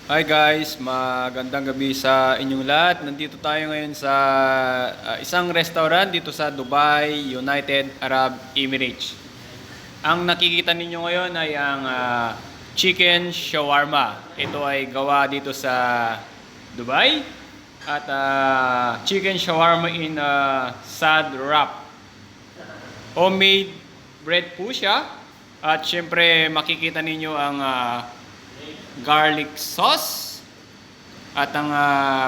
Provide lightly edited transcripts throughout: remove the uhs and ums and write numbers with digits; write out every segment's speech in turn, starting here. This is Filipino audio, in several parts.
Hi guys, magandang gabi sa inyong lahat. Nandito tayo ngayon sa isang restaurant dito sa Dubai, United Arab Emirates. Ang nakikita ninyo ngayon ay ang chicken shawarma. Ito ay gawa dito sa Dubai at chicken shawarma in sad wrap. Homemade bread po siya at syempre makikita ninyo ang garlic sauce at ang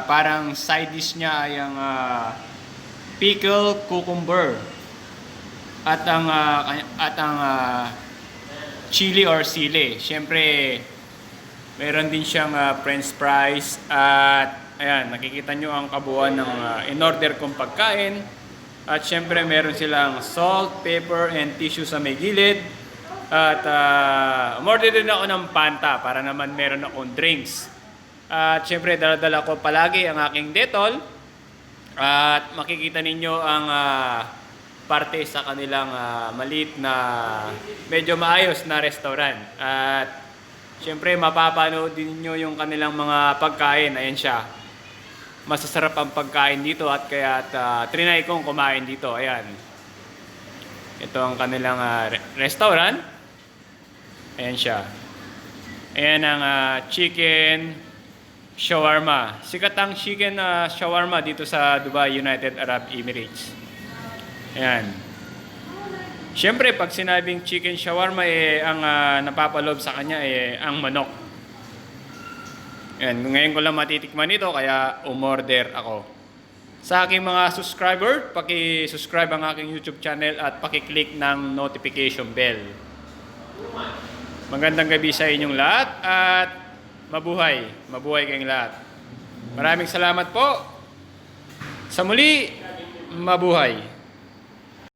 parang side dish niya ay ang pickle cucumber at ang chili or sili. Siyempre meron din siyang french fries at ayan, nakikita nyo ang kabuuan ng in-order kong pagkain. At siyempre meron silang salt, pepper, and tissue sa may gilid. At umorder din ako ng Fanta para naman meron akong drinks. At syempre dala-dala ko palagi ang aking Dettol. At makikita ninyo ang parte sa kanilang maliit na medyo maayos na restaurant. At syempre mapapanood din niyo yung kanilang mga pagkain. Ayan siya. Masasarap ang pagkain dito at kaya trinay kong kumain dito. Ayan. Ito ang kanilang restaurant. Ayan siya. Ayan ang chicken shawarma. Sikat ang chicken shawarma dito sa Dubai, United Arab Emirates. Ayan. Siyempre, pag sinabing chicken shawarma, ang napapalob sa kanya ang manok. Ayan. Ngayon ko lang matitikman ito, kaya umorder ako. Sa aking mga subscriber, paki-subscribe ang aking YouTube channel at paki-click ng notification bell. Magandang gabi sa inyong lahat at mabuhay kayong lahat. Maraming salamat po. Sa muli, mabuhay.